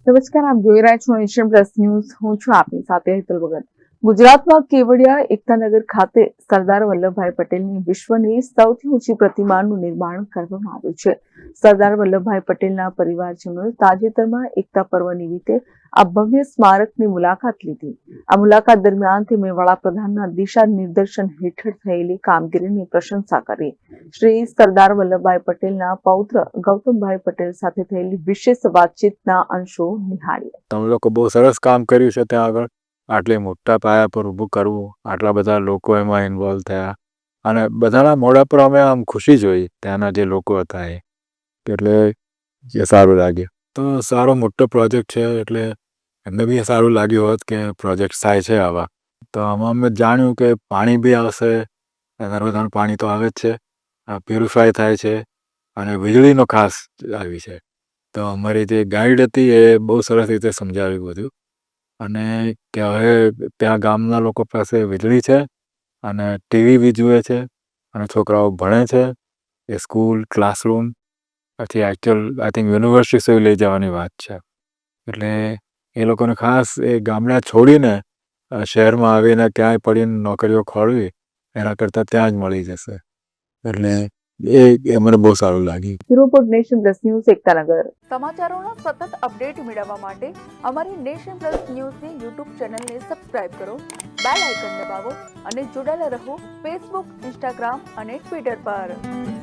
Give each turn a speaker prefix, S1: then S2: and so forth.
S1: નમસ્કાર, આપ જોઈ રહ્યા છો નેશન પ્લસ ન્યૂઝ. હું છું આપની સાથે હેતલ ભગત. ગુજરાતમાં કેવડિયા એકતાનગર ખાતે સરદાર વલ્લભભાઈ પટેલની વિશ્વની સૌથી ઊંચી પ્રતિમાનું નિર્માણ કરવામાં આવ્યું છે. સરદાર વલ્લભભાઈ પટેલના પરિવારજનોએ તાજેતરમાં એકતા પર્વ નિમિત્તે આ ભવ્ય સ્મારકની મુલાકાત લીધી. આ મુલાકાત દરમિયાન તેમણે વડાપ્રધાનના દિશા નિર્દેશન હેઠળ થયેલી કામગીરીની પ્રશંસા કરી. શ્રી સરદાર વલ્લભભાઈ પટેલના પૌત્ર ગૌતમભાઈ પટેલ સાથે થયેલી વિશેષ વાતચીતના અંશો નિહાળીએ.
S2: તમે લોકો બહુ સરસ કામ કર્યું છે ત્યાં આગળ. આટલી મોટા પાયા પર ઊભું કરવું, આટલા બધા લોકો એમાં ઇન્વોલ્વ થયા અને બધાના મોઢા પર અમે આમ ખુશી જોઈ ત્યાંના જે લોકો હતા એ. એટલે એ સારું લાગ્યું. તો સારો મોટો પ્રોજેક્ટ છે એટલે એમને બી સારું લાગ્યું હોત કે પ્રોજેક્ટ થાય છે આવા. તો આમાં અમે જાણ્યું કે પાણી બી આવશે, નર્મદાનું પાણી તો આવે જ છે, પ્યુરિફાય થાય છે અને વીજળીનો ખાસ આવી છે. તો અમારી જે ગાઈડ હતી એ બહુ સરસ રીતે સમજાવ્યું બધું અને કે હવે ત્યાં ગામના લોકો પાસે વીજળી છે અને ટીવી બી જુએ છે અને છોકરાઓ ભણે છે. એ સ્કૂલ, ક્લાસરૂમ, પછી એકચ્યુઅલ આઈ થિંક યુનિવર્સિટી સુધી લઈ જવાની વાત છે. એટલે એ લોકોને ખાસ એ ગામડા છોડીને શહેરમાં આવીને ક્યાંય પડીને નોકરીઓ ખોળવી એના કરતાં ત્યાં જ મળી જશે. એટલે એ મને બહુ સારું લાગ્યું.
S1: Report Nation Plus news Ektanagar. સમાચારોના સતત અપડેટ મેળવવા માટે અમારી નેશન પ્લસ ન્યૂઝની યુટ્યુબ ચેનલને સબસ્ક્રાઇબ કરો, બેલ આઇકન દબાવો અને જોડાયેલા રહો ફેસબુક, ઇન્સ્ટાગ્રામ અને ટ્વિટર પર.